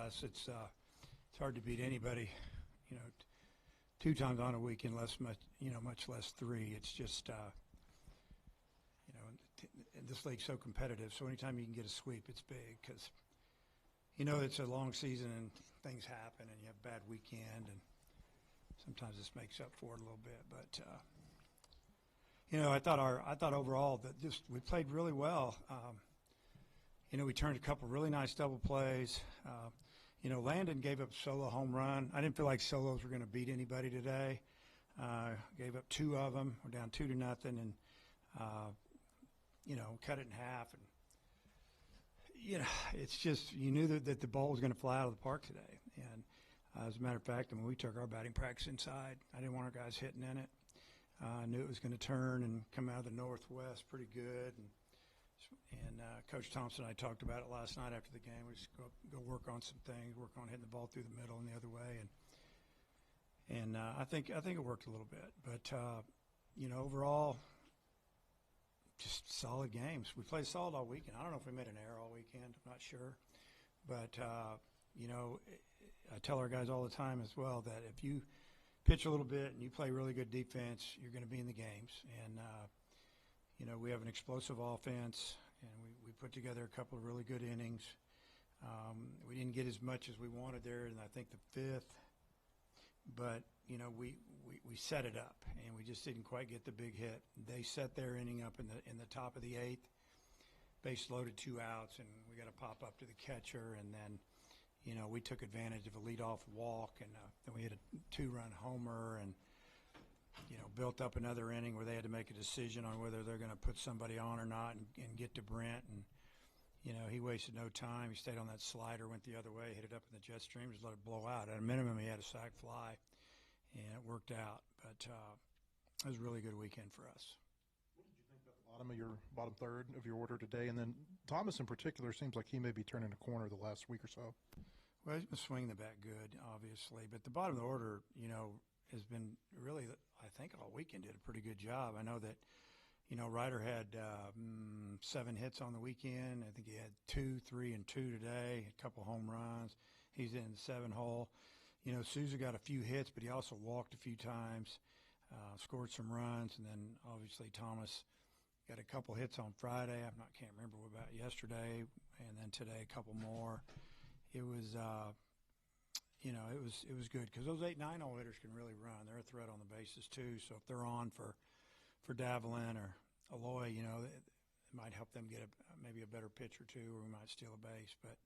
us. It's hard to beat anybody, you know, 2 times on a weekend, much less 3. It's just, this league's so competitive. So anytime you can get a sweep, it's big because, it's a long season and things happen and you have a bad weekend and sometimes this makes up for it a little bit. But, I thought overall that we played really well. We turned a couple really nice double plays. Landon gave up a solo home run. I didn't feel like solos were going to beat anybody today. Gave up 2 of them. We're down 2-0, and cut it in half. And it's just you knew that the ball was going to fly out of the park today. And as a matter of fact, we took our batting practice inside. I didn't want our guys hitting in it. I knew it was going to turn and come out of the northwest pretty good. And Coach Thompson and I talked about it last night after the game. We just go work on some things, work on hitting the ball through the middle and the other way, and I think it worked a little bit. But overall, just solid games. We played solid all weekend. I don't know if we made an error all weekend. I'm not sure, but I tell our guys all the time as well that if you pitch a little bit and you play really good defense, you're going to be in the games. And we have an explosive offense, and we put together a couple of really good innings. We didn't get as much as we wanted there, and I think the 5th. But we set it up, and we just didn't quite get the big hit. They set their inning up in the top of the 8th, base loaded, 2 outs, and we got to pop up to the catcher, and then we took advantage of a leadoff walk, and then we had a 2-run homer, and built up another inning where they had to make a decision on whether they're going to put somebody on or not and get to Brent. And, he wasted no time. He stayed on that slider, went the other way, hit it up in the jet stream, just let it blow out. At a minimum, he had a sac fly, and it worked out. But it was a really good weekend for us. What did you think about the bottom third of your order today? And then Thomas in particular seems like he may be turning a corner the last week or so. Well, he's been swinging the bat good, obviously. But the bottom of the order, has been really, I think, all weekend did a pretty good job. I know that, Ryder had 7 hits on the weekend. I think he had 2, 3, and 2 today, a couple home runs. He's in the 7-hole. Souza got a few hits, but he also walked a few times, scored some runs. And then, obviously, Thomas got a couple hits on Friday. Can't remember about yesterday. And then today, a couple more. It was it was good because those 8-9-hole hitters can really run. They're a threat on the bases too. So if they're on for Davalin or Aloy, it might help them get maybe a better pitch or two, or we might steal a base. But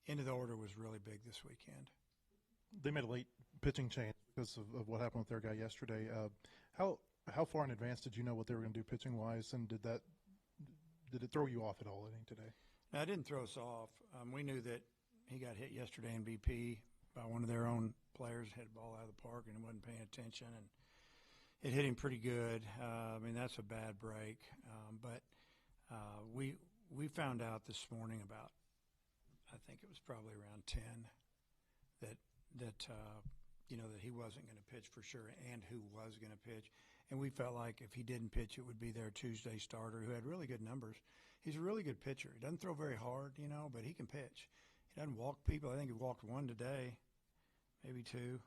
end of the order was really big this weekend. They made a late pitching change because of what happened with their guy yesterday. How far in advance did you know what they were going to do pitching wise, and did it throw you off at all any today? No, it didn't throw us off. We knew that he got hit yesterday in BP by one of their own players, hit a ball out of the park and wasn't paying attention, and it hit him pretty good. That's a bad break. But we found out this morning about, I think it was probably around 10, that he wasn't going to pitch for sure and who was going to pitch. And we felt like if he didn't pitch, it would be their Tuesday starter who had really good numbers. He's a really good pitcher. He doesn't throw very hard, but he can pitch. He doesn't walk people. I think he walked 1 today, maybe 2.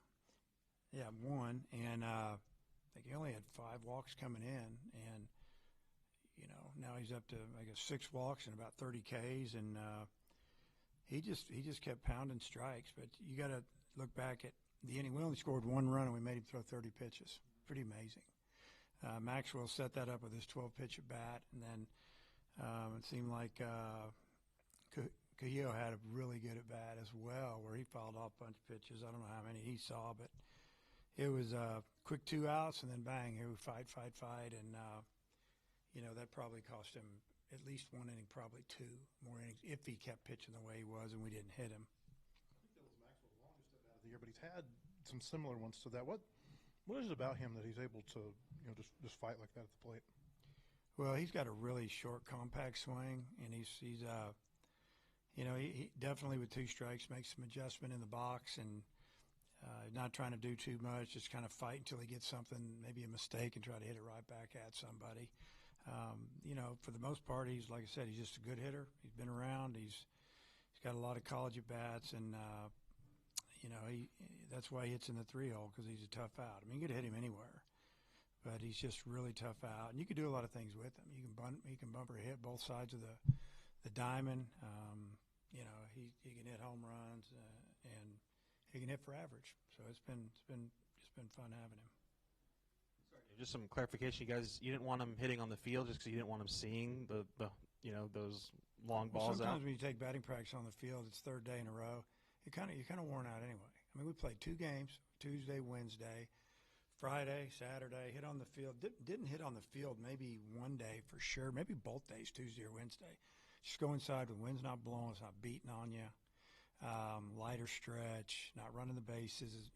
Yeah, 1. And I think he only had 5 walks coming in. And, now he's up to, 6 walks and about 30 Ks. And he just kept pounding strikes. But you got to look back at the inning. We only scored 1 run, and we made him throw 30 pitches. Pretty amazing. Maxwell set that up with his 12-pitch at bat. And then it seemed like Cahill had a really good at bat as well, where he fouled off a bunch of pitches. I don't know how many he saw, but it was quick 2 outs, and then bang, here we fight, and that probably cost him at least 1 inning, probably 2 more innings if he kept pitching the way he was, and we didn't hit him. I think that was Maxwell's longest at bat of the year, but he's had some similar ones to that. What is it about him that he's able to just fight like that at the plate? Well, he's got a really short, compact swing, and he's he definitely with 2 strikes makes some adjustment in the box and not trying to do too much, just kind of fight until he gets something, maybe a mistake, and try to hit it right back at somebody. For the most part, he's, like I said, he's just a good hitter. He's been around. He's got a lot of college at bats, and that's why he hits in the 3-hole, because he's a tough out. I mean, you could hit him anywhere, but he's just really tough out. And you can do a lot of things with him. He can bumper hit both sides of the diamond. He can hit home runs, and he can hit for average. So it's been fun having him. Just some clarification, you guys. You didn't want him hitting on the field just because you didn't want him seeing those long balls sometimes out. when you take batting practice on the field, it's third day in a row. You're kind of worn out anyway. I mean, we played 2 games: Tuesday, Wednesday, Friday, Saturday. Hit on the field. Didn't hit on the field maybe one day for sure. Maybe both days, Tuesday or Wednesday. Just go inside when wind's not blowing, it's not beating on you. Lighter stretch, not running the bases.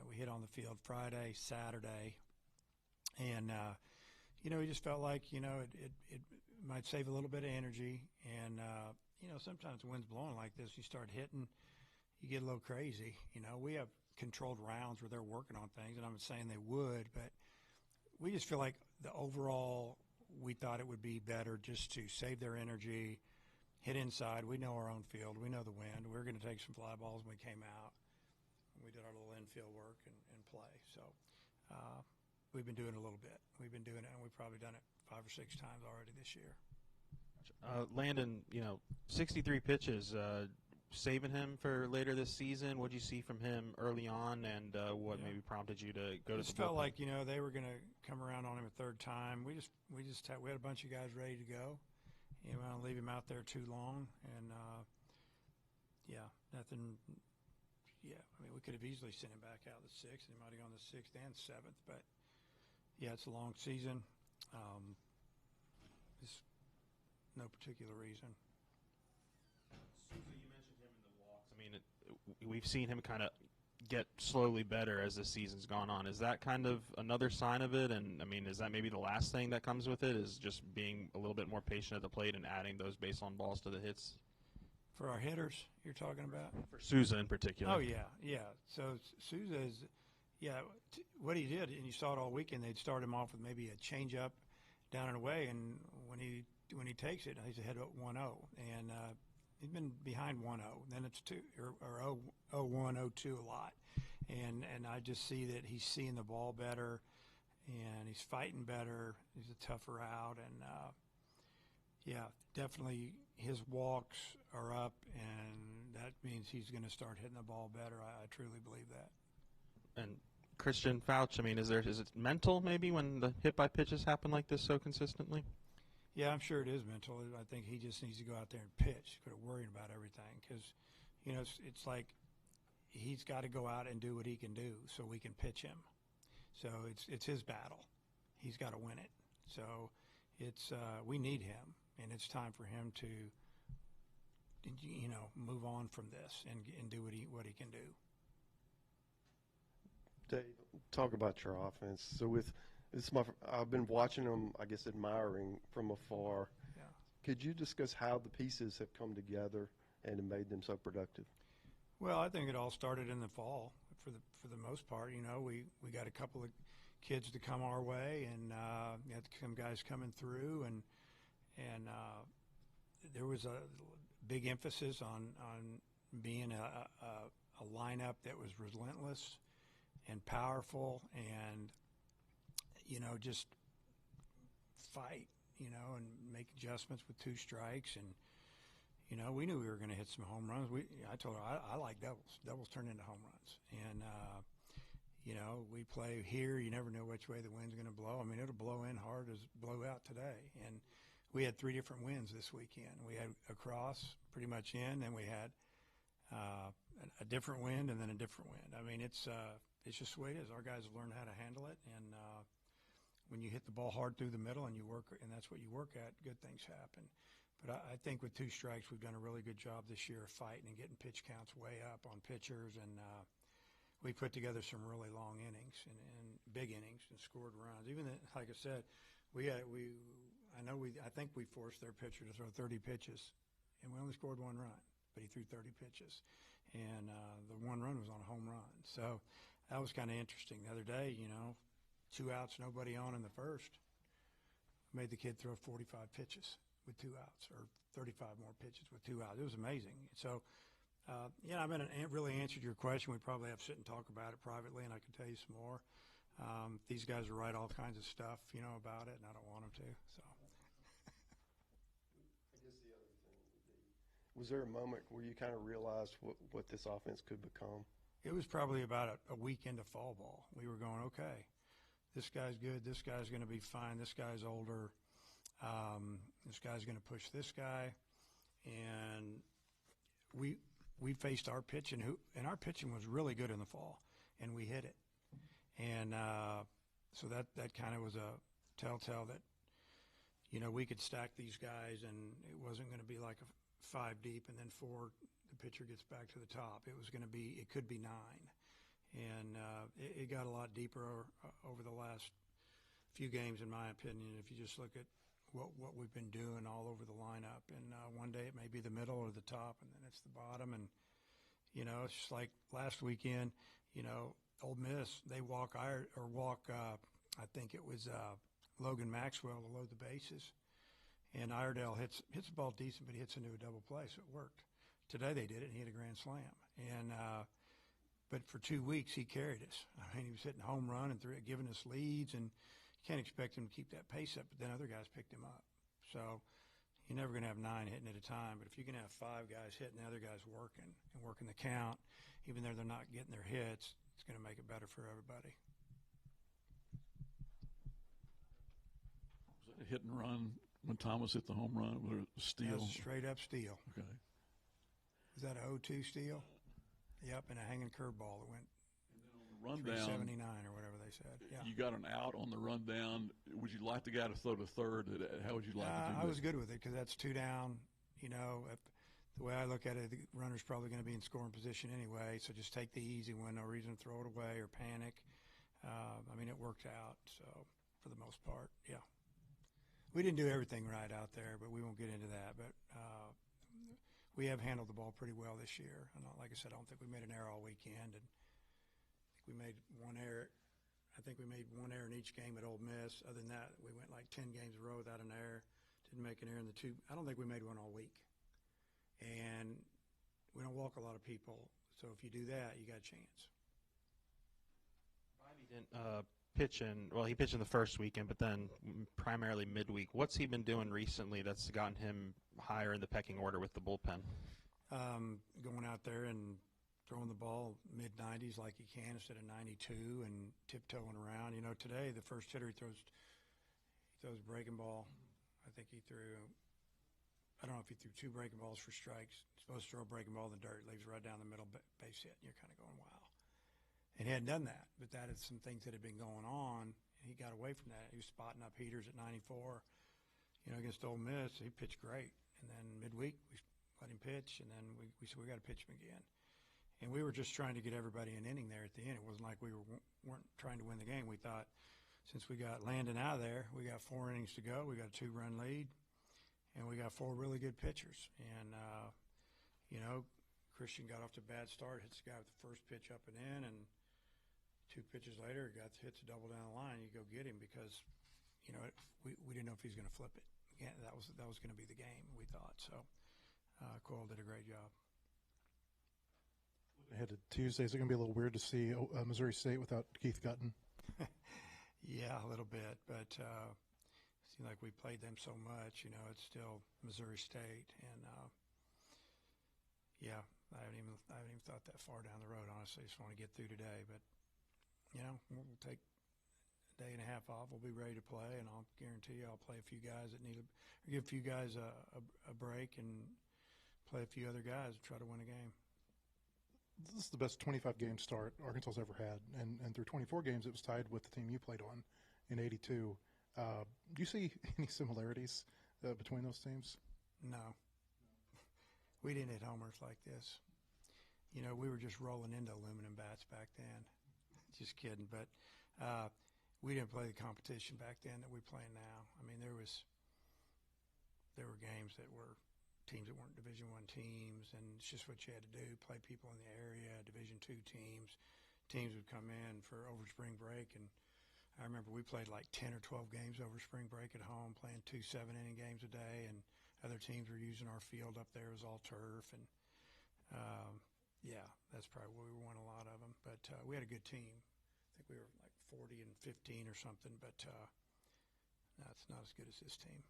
We hit on the field Friday, Saturday, and we just felt like it might save a little bit of energy. And sometimes when wind's blowing like this, you start hitting, you get a little crazy. We have controlled rounds where they're working on things, and I'm not saying they would, but we just feel like the overall, we thought it would be better just to save their energy, hit inside. We know our own field. We know the wind. We were going to take some fly balls when we came out. We did our little infield work and play. So we've been doing it a little bit. We've been doing it, and we've probably done it 5 or 6 times already this year. Landon, 63 pitches, saving him for later this season. What did you see from him early on, and what maybe prompted you to go to the bullpen? It felt like they were going to come around on him a third time. We had a bunch of guys ready to go. We don't want to leave him out there too long, and nothing. Yeah, I mean, we could have easily sent him back out the 6th, and he might have gone the 6th and 7th. But yeah, it's a long season. There's no particular reason. Souza, you mentioned him in the walks. I mean, we've seen him kind of get slowly better as the season's gone on. Is that kind of another sign of it? And I mean, is that maybe the last thing that comes with it? Is just being a little bit more patient at the plate and adding those base on balls to the hits? For our hitters, you're talking about? For Souza in particular. Oh, yeah. So Souza is, what he did, and you saw it all weekend, they'd start him off with maybe a changeup down and away, and when he takes it, he's ahead of 1-0. And he's been behind 1-0. Then it's 2 or 0-1, 0-2 a lot. And I just see that he's seeing the ball better, and he's fighting better. He's a tougher out, and definitely his walks are up, and that means he's going to start hitting the ball better. I truly believe that. And Christian Fouch, I mean, is it mental maybe when the hit by pitches happen like this so consistently? Yeah, I'm sure it is mental. I think he just needs to go out there and pitch, quit worrying about everything, because it's like he's got to go out and do what he can do so we can pitch him. So it's his battle. He's got to win it. So we need him, and it's time for him to move on from this and do what he can do. Dave, talk about your offense. So I've been watching them, I guess, admiring from afar. Yeah. Could you discuss how the pieces have come together and made them so productive? Well, I think it all started in the fall for the most part. We got a couple of kids to come our way, and we had some guys coming through, and there was a big emphasis on being a lineup that was relentless and powerful, and just fight, and make adjustments with 2 strikes. And we knew we were going to hit some home runs. I told her I like doubles. Doubles turn into home runs, and we play here. You never know which way the wind's going to blow. I mean, it'll blow in hard as blow out today. And we had 3 different winds this weekend. We had across pretty much in, and we had a different wind, and then a different wind. I mean, it's just the way it is. Our guys have learned how to handle it, and when you hit the ball hard through the middle and you work, and that's what you work at, good things happen. But I think with 2 strikes, we've done a really good job this year of fighting and getting pitch counts way up on pitchers, and we put together some really long innings and big innings and scored runs. Even like I said, I think we forced their pitcher to throw 30 pitches, and we only scored 1 run, but he threw 30 pitches, and the 1 run was on a home run. So that was kind of interesting. The other day, 2 outs, nobody on in the first, made the kid throw 45 pitches. with 2 outs, or 35 more pitches with 2 outs. It was amazing. So, I mean, it really answered your question. We probably have to sit and talk about it privately, and I can tell you some more. These guys will write all kinds of stuff, about it, and I don't want them to. So. I guess the other thing would be, was there a moment where you kind of realized what this offense could become? It was probably about a week into fall ball. We were going, okay, this guy's good. This guy's going to be fine. This guy's older. This guy's going to push this guy. And we faced our pitching, and our pitching was really good in the fall, and we hit it. And so that kind of was a telltale that, we could stack these guys, and it wasn't going to be like a 5 deep and then 4, the pitcher gets back to the top. It could be 9. And it got a lot deeper over the last few games, in my opinion, if you just look at what we've been doing all over the lineup. And one day it may be the middle or the top, and then it's the bottom. And, it's just like last weekend, Ole Miss, they walk, I think it was Logan Maxwell to load the bases. And Iredale hits the ball decent, but he hits into a double play, so it worked. Today they did it, and he hit a grand slam. And but for 2 weeks he carried us. I mean, he was hitting home run and giving us leads, and you can't expect him to keep that pace up. But then other guys picked him up. So you're never going to have 9 hitting at a time. But if you can have 5 guys hitting, the other guys working and working the count, even though they're not getting their hits, it's going to make it better for everybody. Was it a hit and run when Thomas hit the home run with a steal? That was a straight up steal. Okay. Was that a 0-2 steal? Yep, and a hanging curveball that went Run down. 379 or whatever they said. Yeah. You got an out on the run down. Would you like the guy to throw to third? How would you like to do that? I was good with it because that's 2 down. The way I look at it, the runner's probably going to be in scoring position anyway, so just take the easy one. No reason to throw it away or panic. I mean, it worked out, so for the most part, yeah. We didn't do everything right out there, but we won't get into that. But we have handled the ball pretty well this year. And like I said, I don't think we made an error all weekend. And we made 1 error. I think we made 1 error in each game at Ole Miss. Other than that, we went like 10 games in a row without an error. Didn't make an error in the 2. I don't think we made one all week. And we don't walk a lot of people. So if you do that, you got a chance. Bobby didn't pitch he pitched in the first weekend, but then primarily midweek. What's he been doing recently that's gotten him higher in the pecking order with the bullpen? Going out there and throwing the ball mid-90s like he can instead of 92 and tiptoeing around. Today the first hitter he throws a breaking ball. I think he threw, I don't know if he threw 2 breaking balls for strikes. He's supposed to throw a breaking ball in the dirt, leaves right down the middle, base hit. And you're kind of going, wow. And he hadn't done that, but that is some things that had been going on, and he got away from that. He was spotting up heaters at 94. Against Ole Miss, he pitched great. And then midweek, we let him pitch, and then we said we got to pitch him again. And we were just trying to get everybody an inning there at the end. It wasn't like we weren't trying to win the game. We thought since we got Landon out of there, we got 4 innings to go. We got a 2-run lead, and we got 4 really good pitchers. And, Christian got off to a bad start, hits the guy with the first pitch up and in, and 2 pitches later, hits a double down the line. You go get him because, we didn't know if he was going to flip it. Again, that was going to be the game, we thought. So Coyle did a great job. Ahead to Tuesday, is it going to be a little weird to see Missouri State without Keith Gutton? Yeah, a little bit, but it seemed like we played them so much. It's still Missouri State, and yeah, I haven't even thought that far down the road. Honestly, just want to get through today, but we'll take a day and a half off. We'll be ready to play, and I'll guarantee you I'll play a few guys that give a few guys a break and play a few other guys to try to win a game. This is the best 25-game start Arkansas's ever had, and through 24 games it was tied with the team you played on in '82. Do you see any similarities between those teams? No. We didn't hit homers like this. We were just rolling into aluminum bats back then. Just kidding, but we didn't play the competition back then that we play now. I mean, there were games that were teams that weren't Division I teams, and it's just what you had to do, play people in the area, Division II teams. Teams would come in for over spring break and I remember we played like 10 or 12 games over spring break at home, playing 2 7-inning games a day, and other teams were using our field up there as all turf. And, yeah, that's probably where we won a lot of them. But we had a good team. I think we were like 40 and 15 or something, but no, it's not as good as this team.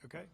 Okay.